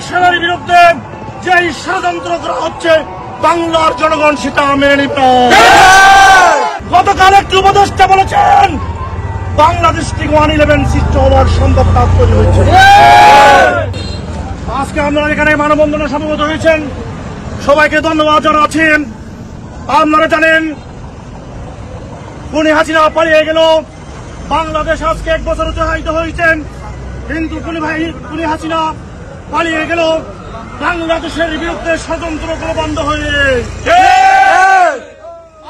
ইলেকশনের বিরুদ্ধে যে ষড়যন্ত্র করা হচ্ছে বাংলার জনগণ সেটা মেনে নিবে না। গতকাল একটি উপদেষ্টা বলেছেন বাংলাদেশ থেকে 111 সৃষ্টি হওয়ার সম্ভাবনা তৈরি হয়েছে। আজকে আপনারা এখানে মানববন্ধনে সমবেত হয়েছেন, সবাইকে ধন্যবাদ জানাচ্ছেন। আপনারা জানেন খুনি হাসিনা পালিয়ে গেল, বাংলাদেশ আজকে 1 বছর অতিবাহিত হয়েছেন, কিন্তু খুনি হাসিনা পালিয়ে গেল বাংলাদেশের বিরুদ্ধে ষড়যন্ত্র বন্ধ হয়ে।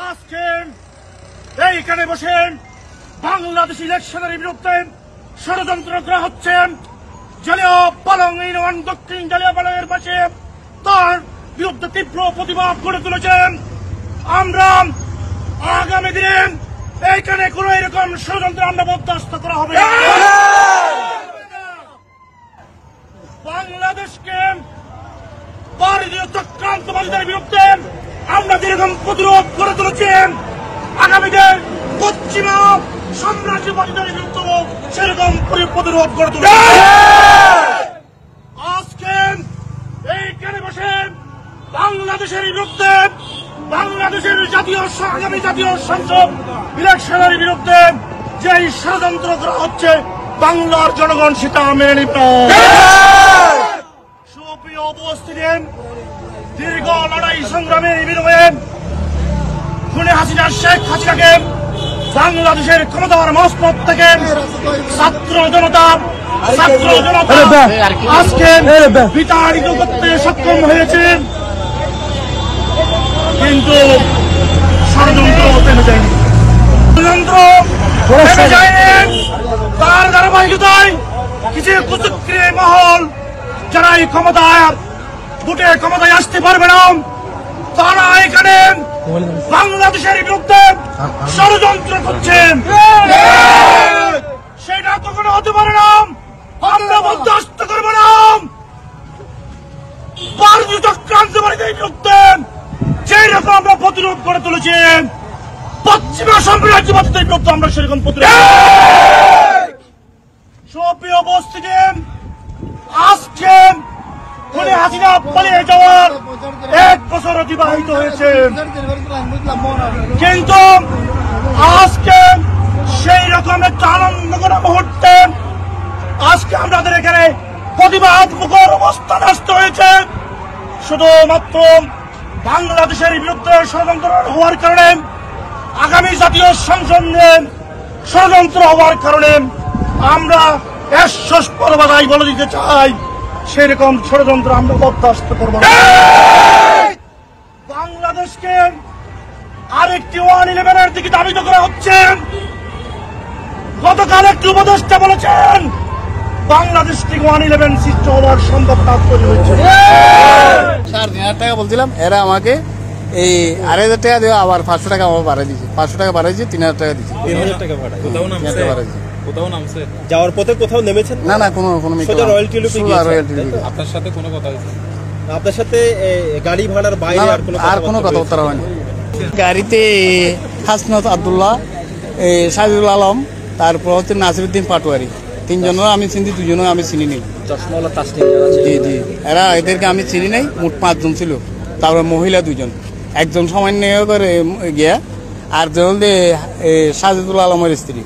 আজকে এইখানে বসে বাংলাদেশ ইলেকশনের বিরুদ্ধে ষড়যন্ত্র করা হচ্ছে। জালিয়াপালং ইউনিয়ন দক্ষিণ জালিয়াপালংয়ের পাশে তার বিরুদ্ধে তীব্র প্রতিবাদ করে তুলেছেন। আমরা আগামী দিনে এইখানে কোন এরকম ষড়যন্ত্র আমরা বরদাস্ত করা হবে না। বাংলাদেশকে ভারতীয় চক্রান্তবাদীদের বিরুদ্ধে আমরা যেরকম প্রতিরোধ করে তুলেছেন, আগামীতে পশ্চিমা সাম্রাজ্যবাদীদের বিরুদ্ধে সেরকম প্রতিরোধ করে তুলব। আজকে এইখানে বসে বাংলাদেশের বিরুদ্ধে, বাংলাদেশের আগামী জাতীয় সংসদ ইলেকশনের বিরুদ্ধে যে ষড়যন্ত্র করা হচ্ছে বাংলার জনগণ সেটা মেনে নিবে না। সুপ্রিয় উপস্থিতি, দীর্ঘ লড়াই সংগ্রামের বিনিময়ে খুনি হাসিনা শেখ হাসিনাকে বাংলাদেশের ক্ষমতার মসনদ থেকে ছাত্র জনতা আজকে বিতাড়িত করতে সক্ষম হয়েছে, কিন্তু ষড়যন্ত্র থেমে যায়নি। ষড়যন্ত্র থেমে যায়নি, তার ধারাবাহিকতায় কিছু কুচক্রী মহল যারা এই ভোটে ক্ষমতায় আসতে পারবে না, তারা এখানে বাংলাদেশের বিরুদ্ধে ষড়যন্ত্র করছেন। সেটা কখনো হতে পারে না, আমরা বরদাস্ত করব না। ভারতীয় চক্রান্তবাদীদের বিরুদ্ধে যেই রকম আমরা প্রতিরোধ করে তুলেছি, পশ্চিমা সাম্রাজ্যবাদীদের বিরুদ্ধে আমরা সেরকম প্রতিরোধ। সুপ্রিয় উপস্থিতি, আজকে খুনি হাসিনা পালিয়ে যাওয়ার 1 বছর অতিবাহিত হয়েছে, কিন্তু আজকে সেই রকম একটা আনন্দঘন মুহূর্তে আজকে আমাদের এখানে প্রতিবাদ মুখর অবস্থান আসতে হয়েছে। শুধুমাত্র বাংলাদেশের বিরুদ্ধে ষড়যন্ত্র হওয়ার কারণে, আগামী জাতীয় সংসদ নিয়ে ষড়যন্ত্র হওয়ার কারণে আমরা স্পষ্টভাবে বলে দিতে চাই, সেরকম ষড়যন্ত্র আমরা বরদাস্ত করব না। বাংলাদেশকে আরেকটি 111 দিকে ধাবিত করা হচ্ছে। গতকাল একটি উপদেষ্টা বলেছেন বাংলাদেশ থেকে 111 সৃষ্টি হওয়ার সম্ভাবনা তৈরি হয়েছে। 3,500 টাকা বলছিলাম, এরা আমাকে এই 2,500 টাকা দিয়ে আবার 500 টাকা আমার বাড়াই দিয়েছে। 500 টাকা বাড়াইছে, 3,000 টাকা দিচ্ছে। 3,000 টাকা ভাড়া কোথাও নামছে? বাড়াইছে। কোথাও নামছে? যাওয়ার পথে কোথাও নেমেছেন? না না, কোনো সোজা রয়্যালটি লুপে গিয়েছেন। আপনার সাথে কোনো কথা হয়েছে? আপনার সাথে গাড়ি ভাড়ার বাইরে আর কোনো কথাবার্তা হয়নি। গাড়িতে হাসনাত আব্দুল্লাহ, সাজিদুল আলম, তারপর হচ্ছে নাসিরউদ্দিন পাটোয়ারি, 3 জনের আমি চিনি, 2 জনের আমি চিনি নেই। চশমাওয়ালা তাসনিম জি জি, এদেরকে আমি চিনি নাই। মোট 5 জন ছিল, তারপরে মহিলা 2 জন, একজন সামান্য করে গিয়া, আর জন সাজিদুল আলমের স্ত্রী।